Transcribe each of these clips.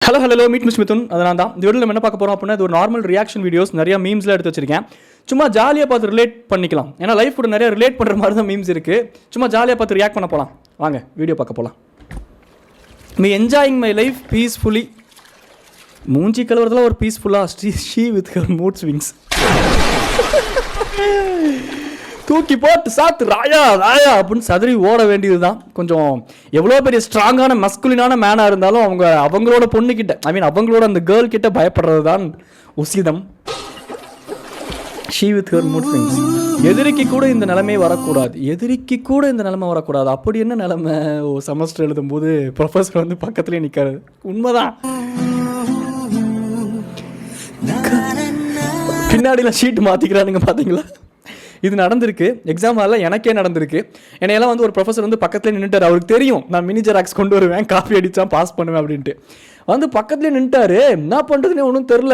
Hello meet மித்மிதுன். அதனால தான் இந்த வீடியோவில் என்ன பார்க்க போகிறோம் அப்படின்னா, இது ஒரு நார்மல் ரியாக்ஷன் வீடியோஸ் நிறைய மீம்ஸ்லாம் எடுத்து வச்சிருக்கேன். சும்மா ஜாலியாக பார்த்து ரிலேட் பண்ணிக்கலாம். ஏன்னா லைஃப் கூட நிறைய ரிலேட் பண்ணுற மாதிரி தான் மீம்ஸ் இருக்குது. சும்மா ஜாலியாக பார்த்து ரியாக்ட் பண்ண போகலாம். வாங்க வீடியோ பார்க்க போகலாம். Me enjoying my life peacefully. மூஞ்சி கலவரத்தில் ஒரு பீஸ்ஃபுல்லாக she with her mood swings. தூக்கி போட்டு சாத்து ராயா ராயா அப்படின்னு சதுரி ஓட வேண்டியது தான். கொஞ்சம் எவ்வளோ பெரிய ஸ்ட்ராங்கான மஸ்குலினான மேனாக இருந்தாலும் அவங்களோட பொண்ணுக்கிட்ட அவங்களோட அந்த கேர்ள் கிட்ட பயப்படுறது தான் உசிதம். She with her mood swings. எதிரிக்கு கூட இந்த நிலைமை வரக்கூடாது. அப்படி என்ன நிலைமை? செமஸ்டர் எழுதும்போது ப்ரொஃபஸர் வந்து பக்கத்துலேயே நிற்காரு. உண்மைதான். பின்னாடிலாம் ஷீட் மாற்றிக்கிறானுங்க பார்த்தீங்களா? இது நடந்திருக்கு. எக்ஸாம் ஹாலில் எனக்கே நடந்திருக்கு. என்னையெல்லாம் வந்து ஒரு ப்ரொஃபஸர் வந்து பக்கத்துலேயே நின்றுட்டார். அவருக்கு தெரியும் நான் மினி ஜெராக்ஸ் கொண்டு வருவேன், காப்பி அடித்தா பாஸ் பண்ணுவேன் அப்படின்ட்டு. வந்து பக்கத்துலேயே நின்றுட்டாரு. என்ன பண்ணுறதுன்னு ஒன்றும் தெரில.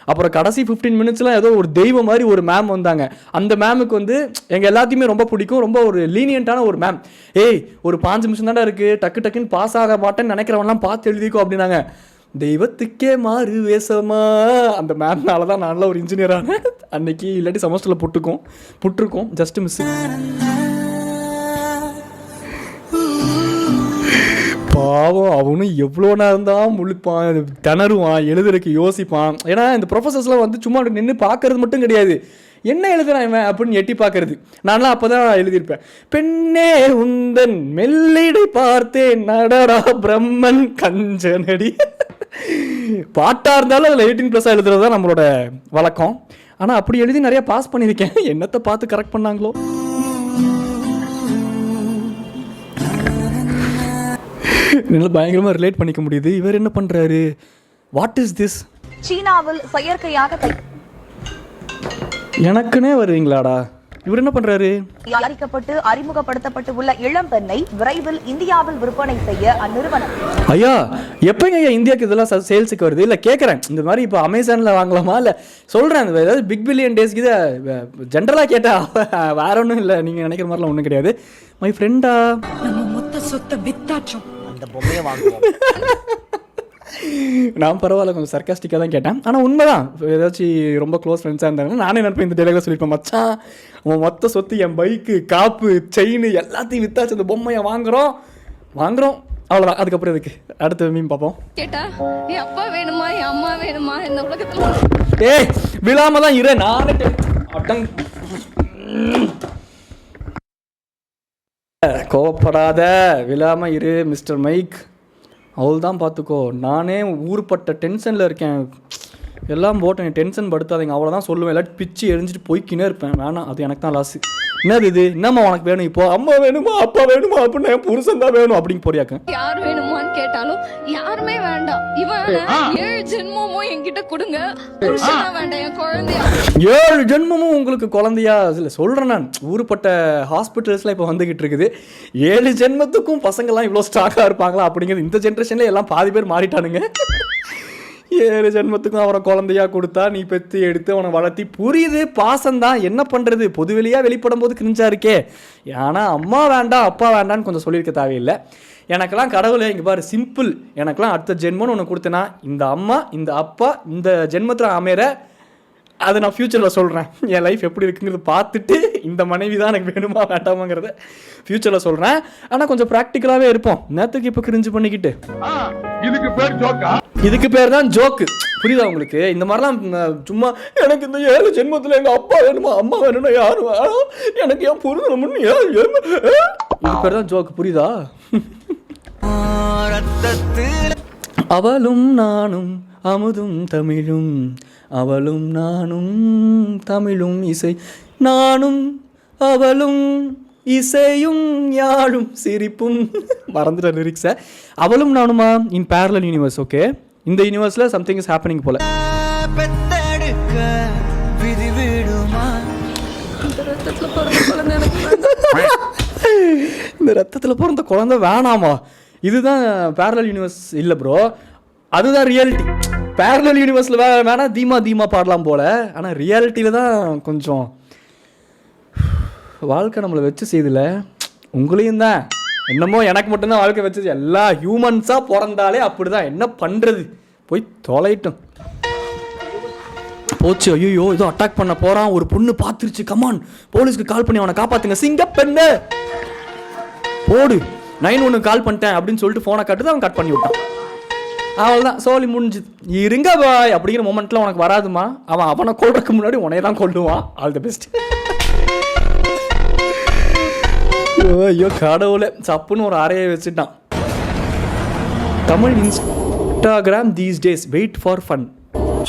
அப்புறம் கடைசி 15 மினிட்ஸ்லாம் ஏதோ ஒரு தெய்வம் மாதிரி ஒரு மேம் வந்தாங்க. அந்த மேமுக்கு வந்து எங்கள் எல்லாத்தையுமே ரொம்ப பிடிக்கும். ரொம்ப ஒரு லீனியன்ட்டான ஒரு மேம். ஏய் ஒரு 5 நிமிஷம் தானே இருக்குது, டக்கு டக்குன்னு பாஸ் ஆக மாட்டேன்னு நினைக்கிறவன்லாம் பார்த்து எழுதிக்கோ அப்படின்னாங்க. தெய்வத்துக்கே மாறு வேஷமா. அந்த மேம்னால தான் நல்ல ஒரு இன்ஜினியரான அன்னைக்கு. இல்லாட்டி செமஸ்டரில் புட்டிருக்கோம் ஜஸ்ட் மிஸ். பாவம் அவனும் எவ்வளோ நேரம் தான் முழிப்பான், திணறுவான், எழுதுறதுக்கு யோசிப்பான். ஏன்னா இந்த ப்ரொஃபஸர்ஸ்லாம் வந்து சும்மா நின்று பார்க்கறது மட்டும் கிடையாது, என்ன எழுதுறான் இவன் அப்படின்னு எட்டி பார்க்கறது. நான்லாம் அப்போ தான் எழுதியிருப்பேன். பெண்ணே உந்தன் மெல்லிடை பார்த்தேன் நடரா பிரம்மன் கஞ்சனடி. பாட்டாக இருந்தாலும் அதில் 18+ எழுதுறது தான் நம்மளோட வழக்கம். ஆனால் அப்படி எழுதி நிறையா பாஸ் பண்ணியிருக்கேன். என்னத்தை பார்த்து கரெக்ட் பண்ணாங்களோ. என்னால் பயங்கரமாக ரிலேட் பண்ணிக்க முடியுது. இவர் என்ன பண்ணுறாரு? What is this? சீனாவில் செயற்கையாக எனக்குன்னே வருவீங்களாடா? இவர் என்ன பண்றாரு? தயாரிக்கப்பட்டு அறிமுகப்படுத்தப்பட்டு உள்ள இளம் பெண்ணை விரைவில் இந்தியாவில் விற்பனை செய்ய அந்நிறுவனம். ஐயா எப்பங்க ஐயா இந்தியாவுக்கு இதெல்லாம் சேல்ஸுக்கு வருது? இல்லை கேட்குறேன், இந்த மாதிரி இப்போ அமேசானில் வாங்கலாமா? இல்லை சொல்கிறேன், ஏதாவது பிக் பில்லியன் டேஸ்க்கு இதை ஜென்ரலாக கேட்டா வேற ஒன்றும் இல்லை. நீங்கள் நினைக்கிற மாதிரிலாம் ஒன்றும் கிடையாது. மை ஃப்ரெண்டா நம்ம மொத்த சொத்தை வித்தாச்சோம், அந்த பொம்மையை வாங்குவோம். நான் பரவாயில்ல, கொஞ்சம் சர்க்காஸ்டிக்காக தான் கேட்டேன். ஆனால் உண்மைதான். ஏதாச்சும் ரொம்ப க்ளோஸ் ஃப்ரெண்ட்ஸாக இருந்தாங்க. நானே நினைப்பேன் இந்த டெலிவரியில் சொல்லியிருப்பேன், மச்சான் அவன் மொத்த சொத்து என் பைக்கு, காப்பு, செயின் எல்லாத்தையும் வித்தாச்சு, அந்த பொம்மையை வாங்குறோம் அவ்வளோதான். அதுக்கப்புறம் இதுக்கு அடுத்த மீன் பார்ப்போம். கேட்டா என் அப்பா வேணுமா என் அம்மா வேணுமா இந்த உலகத்துல? ஏய் விழாம தான் இரு. நானே அட்டன் கோவப்படாத, விழாம இரு மிஸ்டர் மைக். அவள் தான் பார்த்துக்கோ. நானே ஊருப்பட்ட டென்ஷனில் இருக்கேன். எல்லாம் போட்டேன், டென்ஷன் படுத்தாதீங்க அவ்வளோதான் சொல்லுவேன். எல்லாத்தையும் பிச்சு எரிஞ்சிட்டு போய்க்கினே இருப்பேன். வேணாம், அது எனக்கு தான் லாஸு. என்னது இது? என்னம்மா உனக்கு வேணும்? இப்போ அம்மா வேணுமா அப்பா வேணுமா அப்படின்னு என் புருஷன் தான் வேணும் அப்படின்னு போறியாக்க? யார் வேணுமான்னு கேட்டாலும் யாருமே வேண்டாம். இவன் 7 ஜென்மமும் என்கிட்ட கொடுங்க, புருஷனா வேண்டாம் என் குழந்தையா. 7 ஜென்மமும் உங்களுக்கு குழந்தையா? இல்லை சொல்கிறேன் நான், ஊருப்பட்ட ஹாஸ்பிட்டல்ஸ்லாம் இப்போ வந்துக்கிட்டு இருக்குது. 7 ஜென்மத்துக்கும் பசங்கள்லாம் இவ்வளோ ஸ்ட்ராங்காக இருப்பாங்களா அப்படிங்கிறது இந்த ஜென்ரேஷனில் எல்லாம் பாதி பேர் மாறிட்டானுங்க. 7 ஜென்மத்துக்கும் அவரை குழந்தையா கொடுத்தா நீ பெற்று எடுத்து அவனை வளர்த்தி. புரியுது, பாசம்தான், என்ன பண்ணுறது? பொதுவெளியாக வெளிப்படும் போது கிரிஞ்சா இருக்கே. ஏன்னா அம்மா வேண்டாம் அப்பா வேண்டான்னு கொஞ்சம் சொல்லியிருக்க தேவையில்லை. எனக்கெல்லாம் கடவுளை இங்கே பாரு, சிம்பிள். எனக்கெல்லாம் அடுத்த ஜென்மம்னு ஒன்று கொடுத்தேன்னா இந்த அம்மா இந்த அப்பா இந்த ஜென்மத்தில் அமைகிற அதை நான் ஃப்யூச்சரில் சொல்கிறேன். என் லைஃப் எப்படி இருக்குங்கிறத பார்த்துட்டு இந்த மனைவி தான் எனக்கு வேணுமா வேண்டாமாங்கிறத ஃப்யூச்சரில் சொல்கிறேன். ஆனால் கொஞ்சம் ப்ராக்டிக்கலாகவே இருப்போம். நேற்றுக்கு இப்போ கிரிஞ்சு பண்ணிக்கிட்டு இதுக்கு பேர் தான் ஜோக்கு. புரியுதா உங்களுக்கு? இந்த மாதிரிலாம் சும்மா எனக்கு இந்த 7 ஜென்மத்தில் எங்கள் அப்பா வேணுமா அம்மா வேணும்னா யாரும் வேணும், எனக்கு ஏன் புரிஞ்சு இது பேர் தான் ஜோக்கு. புரியுதா? அவளும் நானும் அமுதும் தமிழும், அவளும் நானும் தமிழும் இசை, நானும் அவளும் இசையும் யாழும் சிரிப்பும். மறந்துட்ட லிரிக்ஸை. அவளும் நானுமா இன் பேரலல் யூனிவர்ஸ். ஓகே, இந்த யூனிவர்ஸில் சம்திங் இஸ் ஹேப்பனிங் போல. இந்த ரத்தத்தில் பிறந்த குழந்தை வேணாமா? இதுதான் பேரலல் யூனிவர்ஸ் இல்லை ப்ரோ, அதுதான் ரியாலிட்டி. பேரலல் யூனிவர்ஸில் வேணா தீமா பாடலாம் போல. ஆனால் ரியாலிட்டியில் தான் கொஞ்சம் வாழ்க்கை நம்மளை வச்சு செய்தில்ல. உங்களையும் தான் என்னமோ எனக்கு மட்டும்தான் வாழ்க்கை வச்சது. எல்லா ஹியூமன்ஸாக பிறந்தாலே அப்படி தான். என்ன பண்ணுறது? போய் தொலைட்டும். போச்சு. ஐயோ ஏதோ அட்டாக் பண்ண போகிறான், ஒரு பொண்ணு பார்த்துருச்சு, கமான் போலீஸ்க்கு கால் பண்ணி அவனை காப்பாற்றுங்க, சிங்கப்பெண்ணு போடு, 911 கால் பண்ணிட்டேன் அப்படின்னு சொல்லிட்டு ஃபோனை காட்டுது, அவன் கட் பண்ணி விட்டான். அவ்வளோதான், சோலி முடிஞ்சுது. இருங்க பாய் அப்படிங்கிற மொமெண்ட்டில் உனக்கு வராதுமா, அவனை கொள்றதுக்கு முன்னாடி உனைய தான் கொள்ளுவான். All the best. ஐயோ கடவுளே, சப்புன்னு ஒரு அறையை வச்சுட்டான். Tamil Instagram these days wait for fun.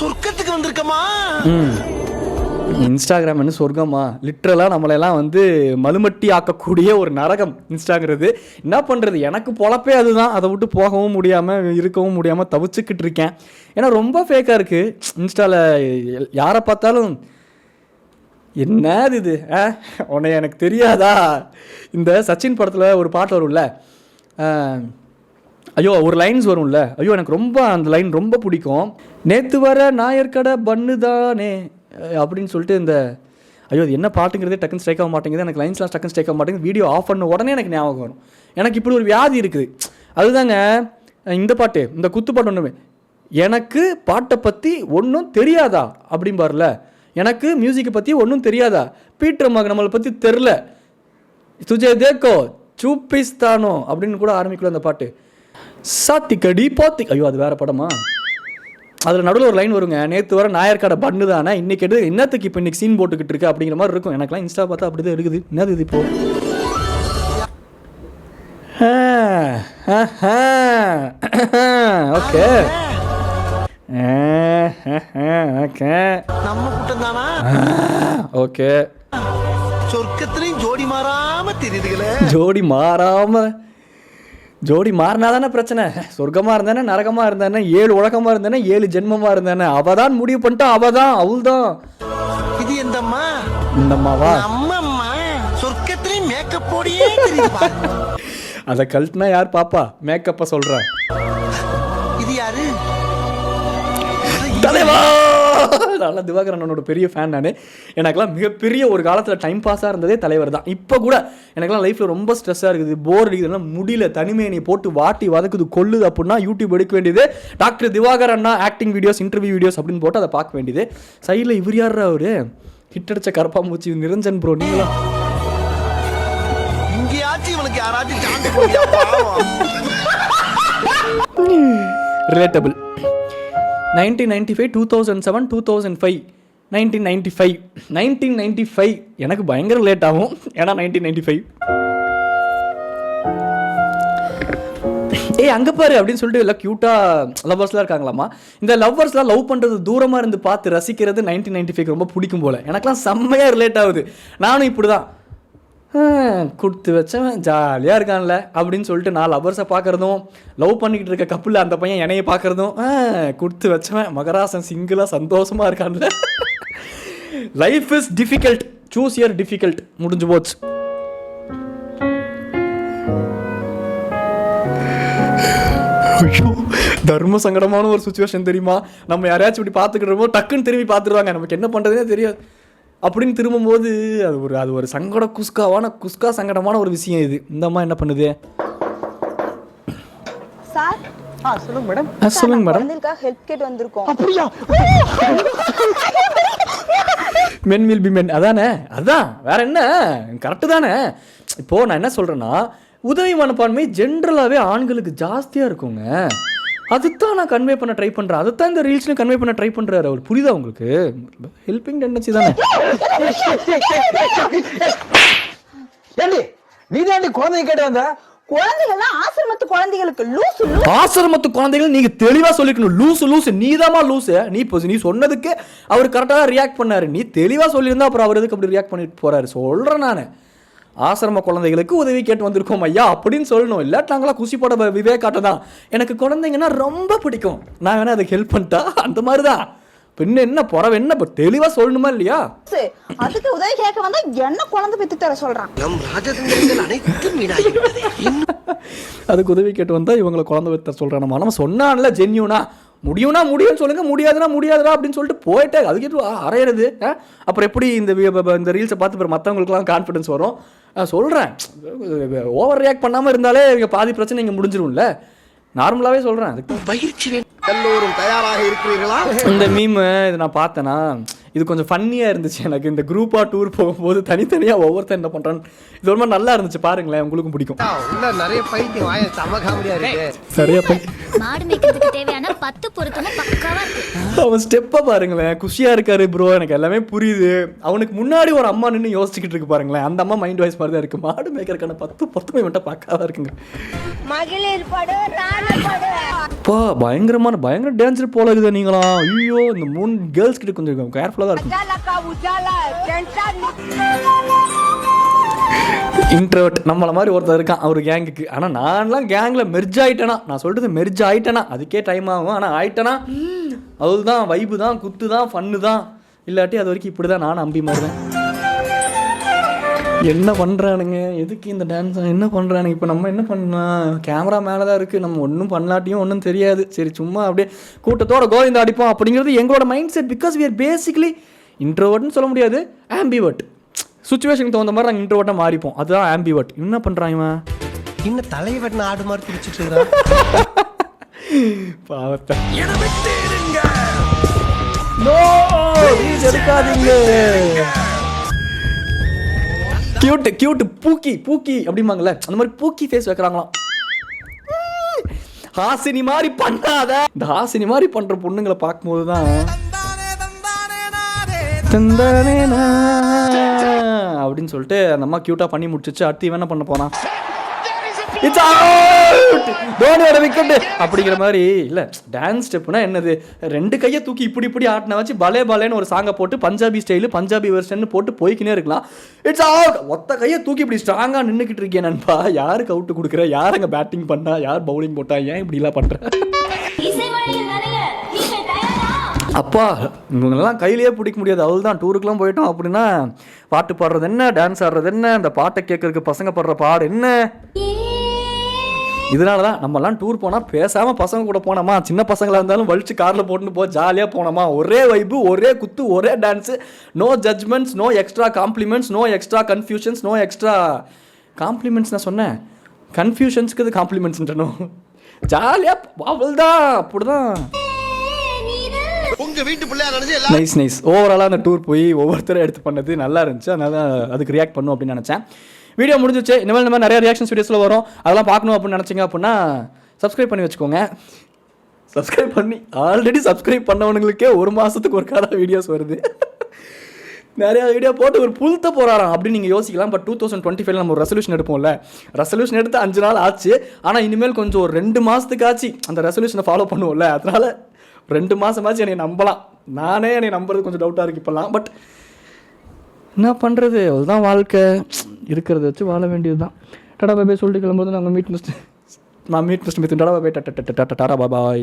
சொர்க்கத்துக்கு வந்திருக்கமா? இன்ஸ்டாகிராம் என்ன சொர்க்கமா? லிட்ரலாக நம்மளெல்லாம் வந்து மலுமட்டி ஆக்கக்கூடிய ஒரு நரகம் இன்ஸ்டாங்கிறது. என்ன பண்ணுறது, எனக்கு பொழப்பே அதுதான். அதை விட்டு போகவும் முடியாமல் இருக்கவும் முடியாமல் தவிச்சுக்கிட்டு இருக்கேன். ஏன்னா ரொம்ப ஃபேக்காக இருக்குது இன்ஸ்டாவில். யாரை பார்த்தாலும் என்னது இது, உன்னை எனக்கு தெரியாதா? இந்த சச்சின் படத்தில் ஒரு பாட்டு வரும்ல, ஐயோ ஒரு லைன்ஸ் வரும்ல, ஐயோ எனக்கு ரொம்ப அந்த லைன் ரொம்ப பிடிக்கும். நேற்று வர நாயர்கடை பண்ணு தானே அப்படின்னு சொல்லிட்டு இந்த, ஐயோ அது என்ன பாட்டுங்கிறதே டக்குன்னு ஸ்ட்ரைக் ஆக மாட்டேங்குது, எனக்கு லைன்ஸ்லாம் டக்குன்னு ஸ்ட்ரைக் ஆக மாட்டேங்குது. வீடியோ ஆஃப் பண்ண உடனே எனக்கு ஞாபகம் வரும். எனக்கு இப்படி ஒரு வியாதி இருக்குது. அதுதாங்க இந்த பாட்டு, இந்த குத்து பாட்டு ஒன்றுமே, எனக்கு பாட்டை பற்றி ஒன்றும் தெரியாதா அப்படிம்பார்ல, எனக்கு மியூசிக்கை பற்றி ஒன்றும் தெரியாதா, பீட்டர் மக நம்மளை பற்றி தெரில, துஜே தேக்கோ சூப்பிஸ்தானோ அப்படின்னு கூட ஆரம்பிக்கல அந்த பாட்டு. சாத்திக்கடி போத்தி, ஐயோ அது வேற படமா? அதில் நடுவில் ஒரு லைன் வருங்க, நேற்று வர நாயர்கடை பண்ணு தானே, இன்னைக்கு எடுத்து என்னத்துக்கு இப்போ இன்னைக்கு சீன் போட்டுக்கிட்டு இருக்கு அப்படிங்கிற மாதிரி இருக்கும். எனக்குலாம் இன்ஸ்டா பார்த்தா அப்படி தான் இருக்குது. என்னது இது இப்போ? ஓகே ஓகே நம்ம கூட்டம் தானா? ஓகே, சொர்க்கத்திலையும் ஜோடி மாறாம தெரியுதுங்களே. ஜோடி மாறினா தானே பிரச்சனை. சொர்க்கமாக இருந்தானே, நரகமாக இருந்தானே, 7 உலகமாக இருந்தானே, 7 ஜென்மமாக இருந்தானே, அவதான் முடிவு பண்ணிட்டா, அவள்தான். இது எந்தம்மா? இந்த அம்மாவா? அம்மம்மா சொர்க்கத்திலையும் மேக்கப் போடியே தெரியுது. அதை கழட்டினா யார் பாப்பா? மேக்கப்பை சொல்கிறேன். இது யாரு? தலைவா! நல்லா திவாகரன் அண்ணனோட பெரிய ஃபேன் நான். எனக்கெல்லாம் மிகப்பெரிய ஒரு காலத்தில் டைம் பாஸாக இருந்ததே தலைவர் தான். இப்போ கூட எனக்கெல்லாம் லைஃப்பில் ரொம்ப ஸ்ட்ரெஸ்ஸாக இருக்குது, போர் அடிக்குதுன்னா முடியல, தனிமையை நீ போட்டு வாட்டி வதக்குது கொல்லுது அப்படின்னா யூடியூப் எடுக்க வேண்டியது, டாக்டர் திவாகர் அண்ணா ஆக்டிங் வீடியோஸ், இன்டர்வியூ வீடியோஸ் அப்படின்னு போட்டு அதை பார்க்க வேண்டியது. சைடில் இவர் யார், அவரு ஹிட் அடிச்ச கரப்பாம்பூச்சி நிரஞ்சன் ப்ரோ, நீங்களா? இங்கேயாச்சும் இவனுக்கு யாராச்சும் ரிலேட்டபிள். 1995, 2007, 2005, 1995 எனக்கு பயங்கர லேட் ஆகும். ஏன்னா 1995 அங்கே பாரு அப்படின்னு சொல்லிட்டு எல்லாம் க்யூட்டாக லவ்வர்ஸ்லாம் இருக்காங்களாமா. இந்த லவ்வர்ஸ்லாம் லவ் பண்ணுறது தூரமாக இருந்து பார்த்து ரசிக்கிறது 1995 ரொம்ப பிடிக்கும் போல். எனக்குலாம் செம்மையாக ரிலேட் ஆகுது. நானும் இப்படி தான் கொடுத்து வச்சவன் ஜாலியாக இருக்கான்ல அப்படின்னு சொல்லிட்டு நான் லவ்வர்ஸை பார்க்குறதும், லவ் பண்ணிக்கிட்டு இருக்க கப்பில் அந்த பையன் என்னையை பார்க்குறதும், கொடுத்து வச்சவன் மகராசன் சிங்கிளாக சந்தோஷமாக இருக்கான்ல. Life is difficult, choose your difficult. முடிஞ்சு போச்சு. ஐயோ தர்ம சங்கடமான ஒரு சுச்சுவேஷன் தெரியுமா? நம்ம யாரையாச்சும் இப்படி பார்த்துக்கிட்டோமோ டக்குன்னு திரும்பி பார்த்துருவாங்க, நமக்கு என்ன பண்ணுறதுனே தெரியாது. அப்படின்னு திரும்பும்போது அது ஒரு குஸ்கா சங்கடமான ஒரு விஷயம். இது இந்த அம்மா என்ன பண்ணுது? சார் சொல்லுங்க மேடம். சொல்லுங்க மேடம். ஹெல்ப் கேட் வந்திருக்கோம். அப்படியா? மென் வில் பி மென். அதானே, அதான் வேற என்ன, கரெக்டு தானே. இப்போது நான் என்ன சொல்கிறேன்னா, உதவி மனப்பான்மை ஜென்ரலாகவே ஆண்களுக்கு ஜாஸ்தியாக இருக்குங்க. அதுதான் நான் கன்வே பண்ண ட்ரை பண்ணுறேன், அதுதான் இந்த ரீல்ஸ்லையும் கன்வே பண்ண ட்ரை பண்ணுறாரு அவர். புரியுதா உங்களுக்கு? ஹெல்பிங் டெண்டன்சி தானே. நீ தான் குழந்தைங்க கேட்டு வந்த குழந்தைகள்லாம் ஆசிரமத்து குழந்தைகளுக்கு லூசு. ஆசிரமத்து குழந்தைகள் நீங்க தெளிவா சொல்லிக்கணும். லூசு நீதாமா லூசு. நீ சொன்னதுக்கு அவர் கரெக்டாக தான் ரியாக்ட் பண்ணாரு. நீ தெளிவா சொல்லியிருந்தா அப்புறம் அவர் எதுக்கு அப்படி ரியாக்ட் பண்ணிட்டு போறாரு? சொல்றேன் நான், ஆசிரம குழந்தைகளுக்கு உதவி கேட்டு வந்திருக்கோம் ஐயா அப்படின்னு சொல்லணும். இல்லாட்டி நாங்களா குசிப்பட விவேகாட்ட தான். எனக்கு குழந்தைங்கன்னா ரொம்ப பிடிக்கும், நான் வேணா அதுக்கு ஹெல்ப் பண்ணிட்டா அந்த மாதிரி தான். பின்ன என்ன புறவை என்ன தெளிவா சொல்லணுமா இல்லையா? அதுக்கு உதவி கேட்க வந்தா என்ன குழந்தை பெத்து தர சொல்றான். நம் ராஜதந்திரங்கள் அனைத்தும் வீணாகிவிட்டது. அதுக்கு உதவி கேட்டு வந்தா இவங்களை குழந்தை பெத்த சொல்றான். நம்ம சொன்னான்ல ஜென்யூனா, முடியும்னா முடியும்னு சொல்லுங்க, முடியாதுன்னா முடியாதுடா அப்படின்னு சொல்லிட்டு போயிட்டே அதுக்கு அரையிறது. அப்புறம் எப்படி இந்த ரீல்ஸை பார்த்து மற்றவங்களுக்குலாம் கான்ஃபிடன்ஸ் வரும்? சொல்கிறேன், ஓவர் ரியாக்ட் பண்ணாமல் இருந்தாலே பாதி பிரச்சனை இங்கே முடிஞ்சிரும்ல. நார்மலாகவே சொல்கிறேன். அதுக்கு பயிற்சி எல்லோரும் தயாராக இருக்கிறீர்களா? இந்த மீம் இது நான் பார்த்தேன்னா இது கொஞ்சம் ஃபன்னியாக இருந்துச்சு எனக்கு. இந்த குரூப்பாக டூர் போகும்போது தனித்தனியாக ஒவ்வொருத்தர் என்ன பண்ணுறான்னு இது ரொம்ப நல்லா இருந்துச்சு. பாருங்களேன், உங்களுக்கும் பிடிக்கும். உள்ள நிறைய பைத்தியம் வாய செம காமெடியா இருக்கு. சரியா போய் மாடு மேய்க்கிறதுக்கு தேவையான 10 பொருத்தமும் பக்காவா இருக்கு. அவன் ஸ்டெப்பை பாருங்களேன், குஷியாக இருக்காரு ப்ரோ, எனக்கு எல்லாமே புரியுது. அவனுக்கு முன்னாடி ஒரு அம்மா நின்று யோசிச்சுக்கிட்டு இருக்கு பாருங்களேன். அந்த அம்மா மைண்ட் வாய்ஸ் மாதிரி தான் இருக்குது. மாடு மேய்க்கிறதுக்கான 10 பொருத்தமே மட்டும் பக்காவாக இருக்குங்க. மகளிர் படு அப்பா பயங்கர டேஞ்சர் போல இருக்குது நீங்களா. ஐயோ, இந்த 3 கேர்ள்ஸ் கிட்ட கொஞ்சம் கேர்ஃபுல்லாக தான் இருக்கும். இன்ட்ரோவர்ட் நம்மள மாதிரி ஒருத்தர் இருக்கான் அவர் கேங்குக்கு. ஆனால் நான்லாம் கேங்கில் மெர்ஜ் ஆகிட்டேனா, நான் சொல்கிறது மெர்ஜ் ஆகிட்டேனா அதுக்கே டைம் ஆகும். ஆனால் ஆகிட்டேனா அதுதான் வைப்பு தான், குத்து தான், ஃபன்னு தான். இல்லாட்டி அது வரைக்கும் இப்படி தான் நான் அம்பி மாதிரி தான். என்ன பண்ணுறானுங்க, எதுக்கு இந்த டான்ஸ் என்ன பண்ணுறானுங்க? இப்போ நம்ம என்ன பண்ணலாம்? கேமரா மேலே தான் இருக்குது, நம்ம ஒன்றும் பண்ணலாட்டியும் ஒன்றும் தெரியாது. சரி சும்மா அப்படியே கூட்டத்தோட கோவிந்தா அடிப்போம் அப்படிங்கிறது எங்களோட mind set. Because we are basically இன்ட்ரோவர்ட்னு சொல்ல முடியாது, ஆம்பிவர்ட். சுச்சுவேஷனுக்கு தகுந்த மாதிரி நாங்கள் இன்ட்ரோவர்ட்டாக மாறிப்போம். அதுதான் ஆம்பிவர்ட். என்ன பண்ணுறான் இவன்? இன்னும் தலைவன் ஆடு மாதிரி பிடிச்சிட்டு இருக்கிறான். பாவத்தை எடுக்காதீங்க. கியூட் பூக்கி அப்படிம்பாங்கல்ல, அந்த மாதிரி பூக்கி ஃபேஸ் வைக்கிறாங்களாம். ஹாசினி மாதிரி பண்ணாத. இந்த ஹாசினி மாதிரி பண்ற பொண்ணுங்களை பார்க்கும்போது தான் அப்படின்னு சொல்லிட்டு அந்த அம்மா கியூட்டா பண்ணி முடிச்சிச்சு. அடுத்து இவன் என்ன பண்ண போனான்? தோனியோட விக்கெட் அப்படிங்கிற மாதிரி இல்லை. டான்ஸ் ஸ்டெப்னா என்னது? 2 கையை தூக்கி இப்படி ஆட்டின வச்சு பலே பலேன்னு ஒரு சாங்கை போட்டு பஞ்சாபி ஸ்டைலு பஞ்சாபி வெர்ஷன் போட்டு போய்க்கினே இருக்கலாம். It's out. ஒத்த கையை தூக்கி இப்படி ஸ்ட்ராங்காக நின்றுக்கிட்டு இருக்கேன் நண்பா. யாருக்கு அவுட்டு கொடுக்குற? யார் அங்கே பேட்டிங் பண்ணா? யார் பவுலிங் போட்டா? ஏன் இப்படிலாம் பண்ற? அப்பா இவங்கெல்லாம் கையிலேயே பிடிக்க முடியாது. அவள் தான் டூருக்குலாம் போயிட்டோம் அப்படின்னா பாட்டு பாடுறது என்ன, டான்ஸ் ஆடுறது என்ன, அந்த பாட்டை கேட்கறதுக்கு பசங்க படுற பாடு என்ன. இதனால தான் நம்மலாம் டூர் போனால் பேசாமல் பசங்க கூட போனோமா, சின்ன பசங்களாக இருந்தாலும் வலிச்சு காரில் போட்டுன்னு போ, ஜாலியாக போனோமா, ஒரே வைப்பு, ஒரே குத்து, ஒரே dance, no judgements, no extra compliments, no extra confusions, no extra compliments. நான் சொன்னேன் கன்ஃபியூஷன்ஸ்க்கு இது காம்ப்ளிமெண்ட்ஸ்ன்றணும். ஜாலியாக அவள் தான் அப்படிதான். உங்க வீட்டு பிள்ளையா நினைச்சு நைஸ் ஓவராலாக அந்த டூர் போய் ஒவ்வொருத்தரும் எடுத்து பண்ணது நல்லா இருந்துச்சு. அதனால அதுக்கு ரியாக்ட் பண்ணும் அப்படின்னு நினச்சேன். வீடியோ முடிஞ்சிச்சு. இனிமேல் இந்த மாதிரி நிறைய ரியாக்ஷன்ஸ் வீடியோஸில் வரும். அதெல்லாம் பார்க்கணும் அப்படின்னு நினச்சிங்க அப்படின்னா சப்ஸ்கிரைப் பண்ணி வச்சுக்கோங்க. சப்ஸ்கிரைப் பண்ணி ஆல்ரெடி சப்ஸ்கிரைப் பண்ணவனுங்களுக்கே 1 மாதத்துக்கு ஒரு கால வீடியோஸ் வருது. நிறையா வீடியோ போட்டு ஒரு புல்த்த போகிறாராம் அப்படின்னு நீங்கள் யோசிக்கலாம். பட் 2025 நம்ம ஒரு ரெசல்யூஷன் எடுப்போம்ல, ரெசல்யூஷன் எடுத்து 5 நாள் ஆச்சு. ஆனால் இனிமேல் கொஞ்சம் ஒரு 2 மாதத்துக்கு ஆச்சு அந்த ரெசல்யூஷனை ஃபாலோ பண்ணுவோம்ல. அதனால் 2 மாதமாச்சு என்னை நம்பலாம். நானே என்னை நம்புறது கொஞ்சம் டவுட்டாக இருக்குது இப்போல்லாம். பட் என்ன பண்ணுறது, அதுதான் வாழ்க்கை. இருக்கிறத வச்சு வாழ வேண்டியது தான். டாடா பாய் சொல்லிட்டு கிளம்புறது நாங்கள் மீட் மிஸ்ட் டாடா பாய் டாடா பாய்.